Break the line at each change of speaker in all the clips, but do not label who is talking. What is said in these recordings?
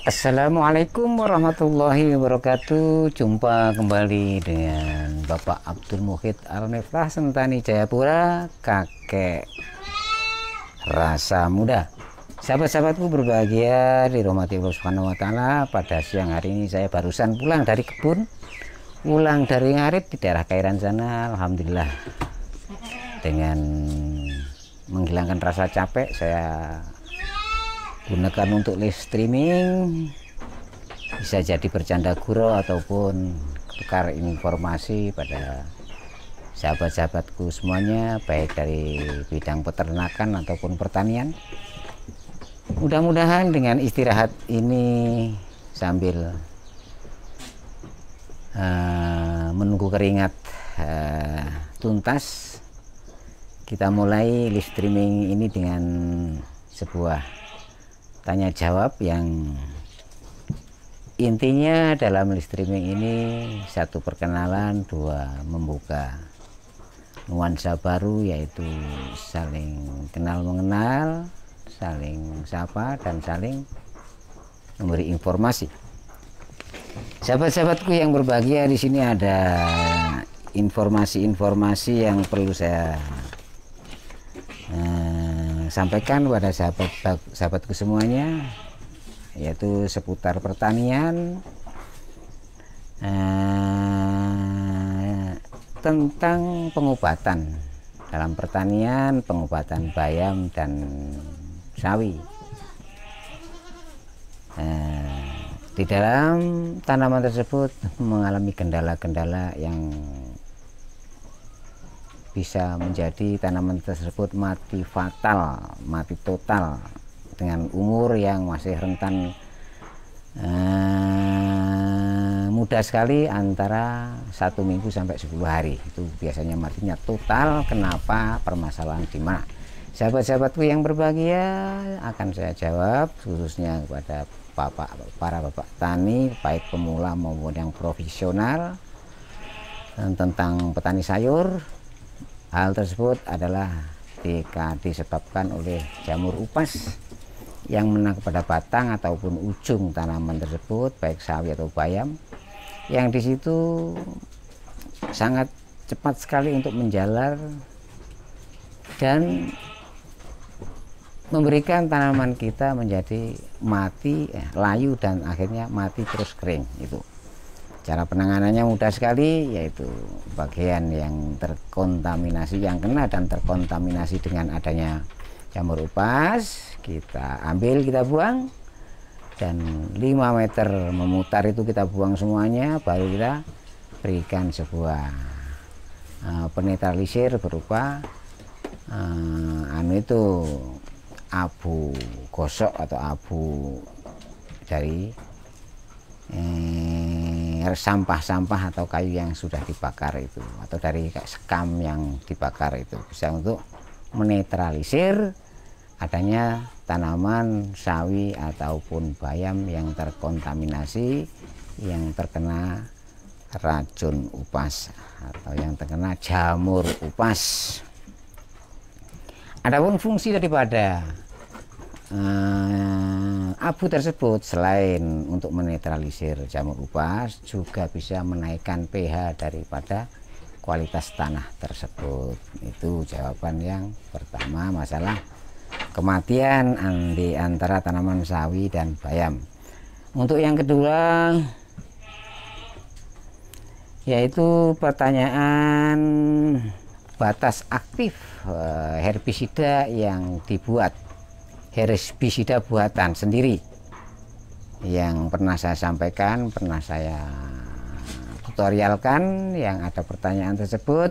Assalamualaikum warahmatullahi wabarakatuh. Jumpa kembali dengan Bapak Abdul Muhid Al-Miftah Sentani Jayapura, kakek rasa muda. Sahabat-sahabatku berbahagia dirahmati Allah Subhanahu wa taala, pada siang hari ini saya barusan pulang dari kebun, pulang dari ngarit di daerah Kairan sana. Alhamdulillah, dengan menghilangkan rasa capek saya gunakan untuk live streaming, bisa jadi bercanda gurau ataupun tukar informasi pada sahabat-sahabatku semuanya, baik dari bidang peternakan ataupun pertanian. Mudah-mudahan dengan istirahat ini sambil menunggu keringat tuntas, kita mulai live streaming ini dengan sebuah tanya jawab yang intinya dalam live streaming ini satu perkenalan, dua membuka nuansa baru, yaitu saling kenal mengenal, saling sapa dan saling memberi informasi. Sahabat-sahabatku yang berbahagia, di sini ada informasi-informasi yang perlu saya sampaikan kepada sahabatku semuanya, yaitu seputar pertanian, tentang pengobatan dalam pertanian, pengobatan bayam dan sawi. Di dalam tanaman tersebut mengalami kendala-kendala yang bisa menjadi tanaman tersebut mati fatal, mati total, dengan umur yang masih rentan mudah sekali, antara 1 minggu sampai 10 hari. Itu biasanya matinya total. Kenapa? Permasalahan di mana? Sahabat-sahabatku yang berbahagia, akan saya jawab khususnya kepada para bapak tani, baik pemula maupun yang profesional, tentang petani sayur. Hal tersebut adalah disebabkan oleh jamur upas yang menang pada batang ataupun ujung tanaman tersebut, baik sawi atau bayam, yang di situ sangat cepat sekali untuk menjalar dan memberikan tanaman kita menjadi mati, layu, dan akhirnya mati terus kering. Itu cara penanganannya mudah sekali, yaitu bagian yang terkontaminasi, yang kena dan terkontaminasi dengan adanya jamur upas, kita ambil, kita buang, dan 5 meter memutar itu kita buang semuanya. Baru kita berikan sebuah penetralisir berupa abu gosok atau abu dari sampah-sampah atau kayu yang sudah dibakar itu, atau dari sekam yang dibakar itu, bisa untuk menetralisir adanya tanaman sawi ataupun bayam yang terkontaminasi, yang terkena racun upas atau yang terkena jamur upas. Adapun fungsi daripada abu tersebut, selain untuk menetralisir jamur upas, juga bisa menaikkan pH daripada kualitas tanah tersebut. Itu jawaban yang pertama, masalah kematian di antara tanaman sawi dan bayam. Untuk yang kedua, yaitu pertanyaan batas aktif herbisida yang dibuat, herbisida buatan sendiri, yang pernah saya sampaikan, pernah saya tutorialkan. Yang ada pertanyaan tersebut,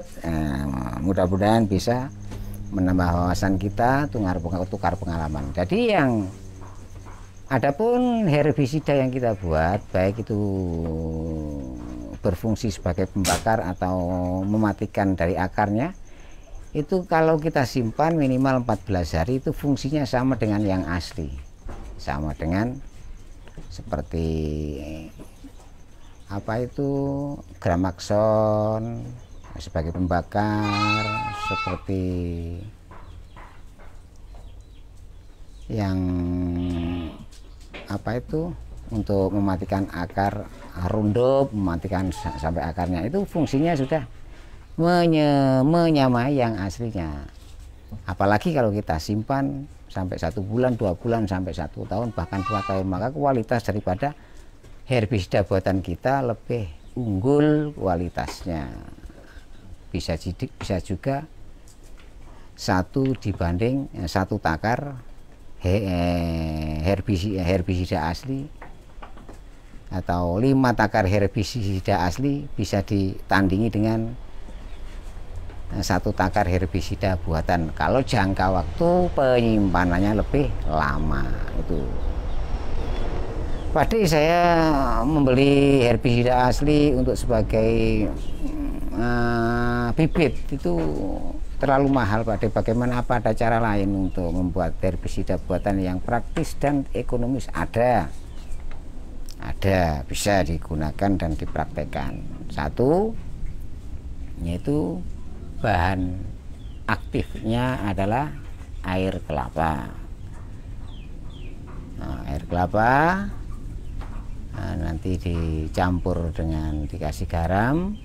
mudah-mudahan bisa menambah wawasan kita, tukar pengalaman. Jadi yang adapun herbisida yang kita buat, baik itu berfungsi sebagai pembakar atau mematikan dari akarnya, itu kalau kita simpan minimal 14 hari, itu fungsinya sama dengan yang asli, sama dengan seperti Gramaxon sebagai pembakar, seperti yang untuk mematikan akar rundup, mematikan sampai akarnya, itu fungsinya sudah menyamai yang aslinya. Apalagi kalau kita simpan sampai 1 bulan, 2 bulan, sampai 1 tahun, bahkan 2 tahun, maka kualitas daripada herbisida buatan kita lebih unggul kualitasnya. Bisa juga 1 dibanding 1 takar herbisida asli atau 5 takar herbisida asli bisa ditandingi dengan 1 takar herbisida buatan kalau jangka waktu penyimpanannya lebih lama. Itu padi saya membeli herbisida asli untuk sebagai bibit itu terlalu mahal, Pak. Bagaimana, apa ada cara lain untuk membuat herbisida buatan yang praktis dan ekonomis? Ada, bisa digunakan dan dipraktekkan. 1, yaitu bahan aktifnya adalah air kelapa. Nah, air kelapa nanti dicampur dengan dikasih garam,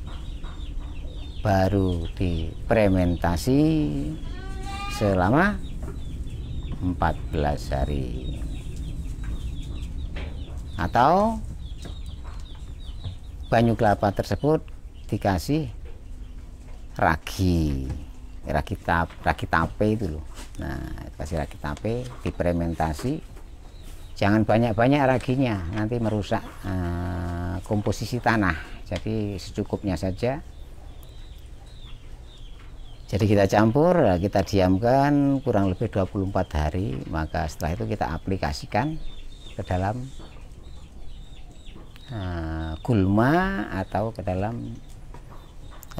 baru difermentasi selama 14 hari, atau banyu kelapa tersebut dikasih ragi tape itu loh. Nah, kasih ragi tape, difermentasi, jangan banyak-banyak raginya, nanti merusak komposisi tanah, jadi secukupnya saja. Jadi kita campur, kita diamkan kurang lebih 24 hari, maka setelah itu kita aplikasikan ke dalam gulma atau ke dalam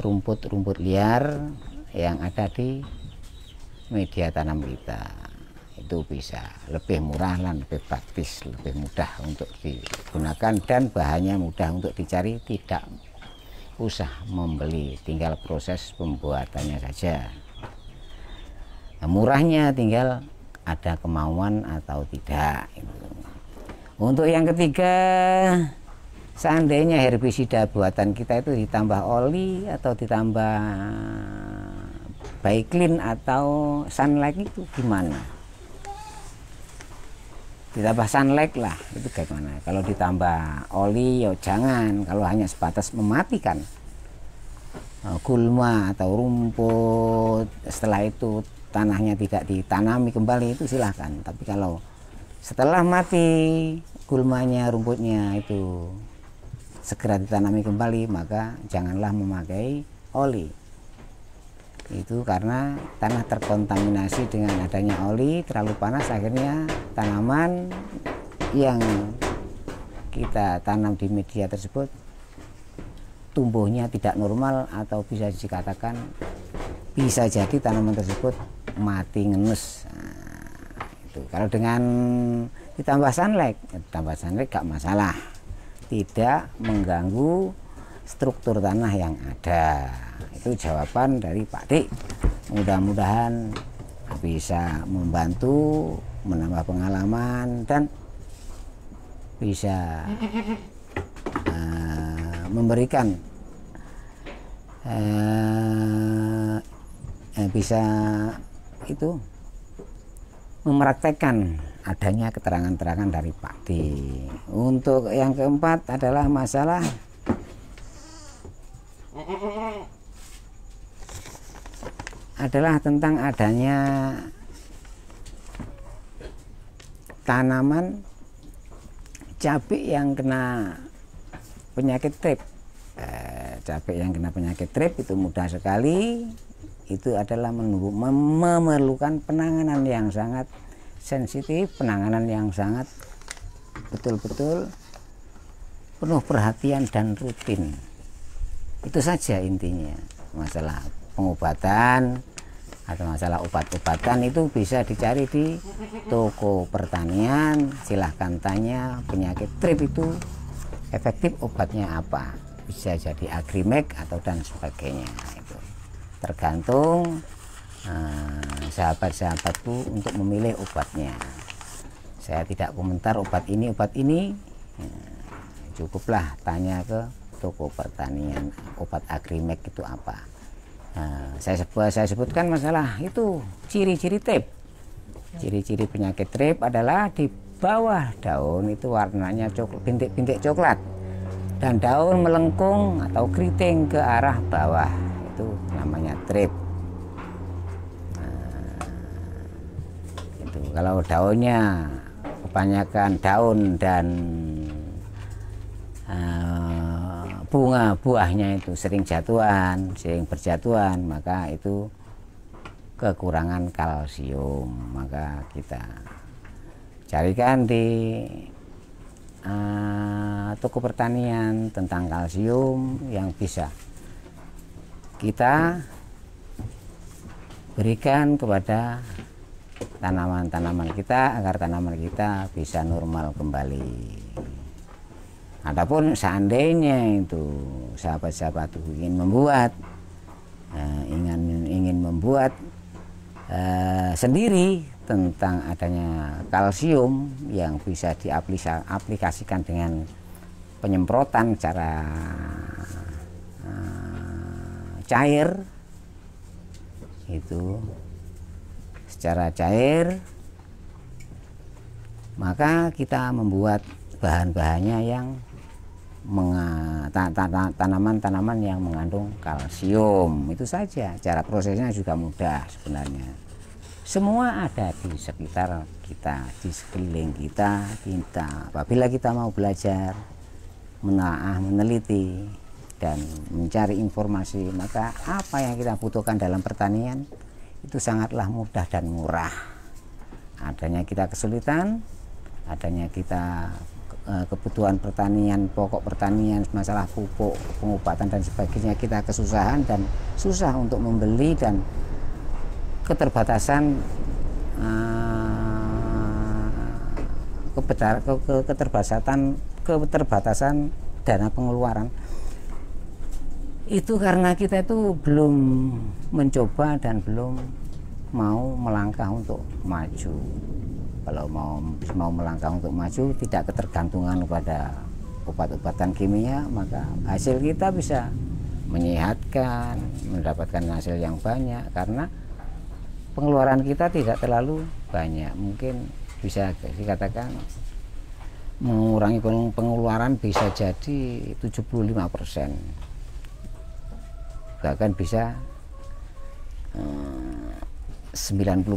rumput-rumput liar yang ada di media tanam kita. Itu bisa lebih murah dan lebih praktis, lebih mudah untuk digunakan, dan bahannya mudah untuk dicari, tidak usah membeli, tinggal proses pembuatannya saja. Nah, murahnya tinggal ada kemauan atau tidak. Untuk yang ketiga, seandainya herbisida buatan kita itu ditambah oli atau ditambah Baiklin atau Sunlight, itu gimana? Ditambah Sunlight lah, itu bagaimana? Kalau ditambah oli, ya jangan. Kalau hanya sebatas mematikan gulma atau rumput, setelah itu tanahnya tidak ditanami kembali, itu silahkan. Tapi kalau setelah mati gulmanya, rumputnya itu segera ditanami kembali, maka janganlah memakai oli. Itu karena tanah terkontaminasi dengan adanya oli, terlalu panas, akhirnya tanaman yang kita tanam di media tersebut tumbuhnya tidak normal, atau bisa dikatakan bisa jadi tanaman tersebut mati ngenes. Nah, itu kalau dengan ditambah sunlight gak masalah, tidak mengganggu struktur tanah yang ada. Itu jawaban dari Pak Dik. Mudah-mudahan bisa membantu, menambah pengalaman, dan bisa memberikan bisa itu mempraktekkan adanya keterangan-keterangan dari Pak Dik. Untuk yang keempat adalah masalah tentang adanya tanaman cabai yang kena penyakit trip. Cabai yang kena penyakit trip itu mudah sekali, itu adalah memerlukan penanganan yang sangat sensitif, penanganan yang sangat betul-betul penuh perhatian dan rutin. Itu saja intinya. Masalah pengobatan atau masalah obat-obatan itu bisa dicari di toko pertanian. Silahkan tanya penyakit trip itu efektif obatnya apa, bisa jadi Agrimek atau dan sebagainya. Itu tergantung sahabat-sahabatku untuk memilih obatnya. Saya tidak komentar obat ini Cukuplah tanya ke toko pertanian obat Agrimek itu apa. Saya sebutkan masalah itu ciri-ciri TRIP. Ciri-ciri penyakit TRIP adalah di bawah daun itu warnanya bintik-bintik coklat dan daun melengkung atau keriting ke arah bawah, itu namanya TRIP. Itu kalau daunnya kebanyakan daun dan bunga buahnya itu sering berjatuhan, maka itu kekurangan kalsium. Maka kita carikan di toko pertanian tentang kalsium yang bisa kita berikan kepada tanaman-tanaman kita agar tanaman kita bisa normal kembali. Adapun seandainya itu sahabat-sahabat ingin membuat sendiri tentang adanya kalsium yang bisa diaplikasikan dengan penyemprotan secara cair, itu secara cair, maka kita membuat bahan-bahannya yang tanaman-tanaman yang mengandung kalsium. Itu saja, cara prosesnya juga mudah sebenarnya. Semua ada di sekitar kita, di sekeliling kita. Apabila kita mau belajar, menelaah, meneliti, dan mencari informasi, maka apa yang kita butuhkan dalam pertanian itu sangatlah mudah dan murah. Adanya kita kesulitan, adanya kita kebutuhan pertanian, pokok pertanian, masalah pupuk, pengobatan dan sebagainya, kita kesusahan dan susah untuk membeli, dan keterbatasan keterbatasan dana pengeluaran itu karena kita itu belum mencoba dan belum mau melangkah untuk maju. Kalau mau melangkah untuk maju, tidak ketergantungan kepada obat-obatan kimia, maka hasil kita bisa menyehatkan, mendapatkan hasil yang banyak karena pengeluaran kita tidak terlalu banyak. Mungkin bisa dikatakan mengurangi pengeluaran bisa jadi 75%, bahkan bisa 90%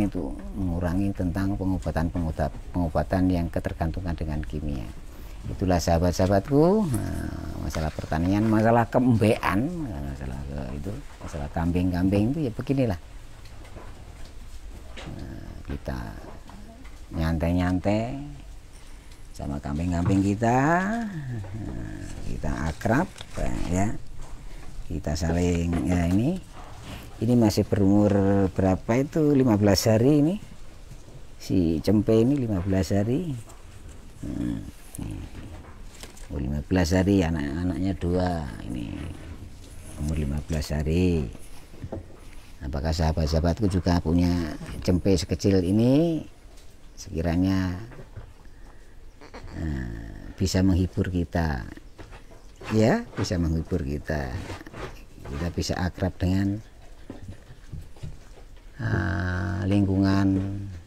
itu mengurangi tentang pengobatan yang ketergantungan dengan kimia. Itulah sahabat-sahabatku, masalah pertanian, masalah keembean, masalah kambing-kambing itu ya beginilah. Kita nyantai-nyantai sama kambing-kambing kita akrab ya, kita saling ya. Ini masih berumur berapa itu, 15 hari ini si cempe ini, 15 hari. 15 hari, anak-anaknya 2 ini umur 15 hari. Apakah sahabat-sahabatku juga punya cempe sekecil ini, sekiranya bisa menghibur kita ya, bisa menghibur kita bisa akrab dengan lingkungan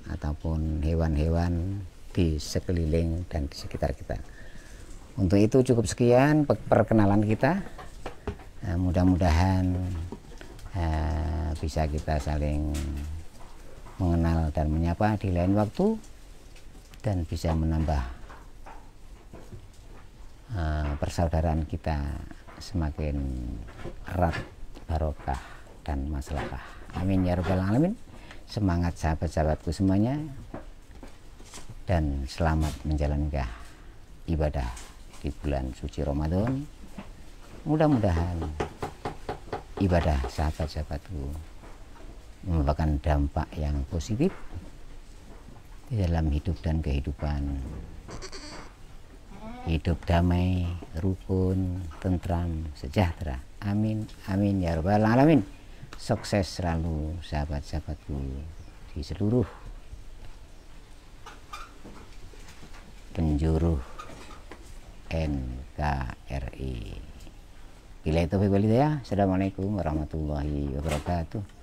ataupun hewan-hewan di sekeliling dan di sekitar kita. Untuk itu cukup sekian perkenalan kita. Mudah-mudahan bisa kita saling mengenal dan menyapa di lain waktu, dan bisa menambah persaudaraan kita semakin erat, barokah dan maslahah. Amin ya rabbal alamin. Semangat sahabat-sahabatku semuanya, dan selamat menjalankan ibadah di bulan suci Ramadan. Mudah-mudahan ibadah sahabat-sahabatku membawakan dampak yang positif di dalam hidup dan kehidupan. Hidup damai, rukun, tentram, sejahtera. Amin, amin ya rabbal alamin. Sukses selalu sahabat-sahabatku di seluruh penjuru NKRI. Bila itu ya. Assalamualaikum warahmatullahi wabarakatuh.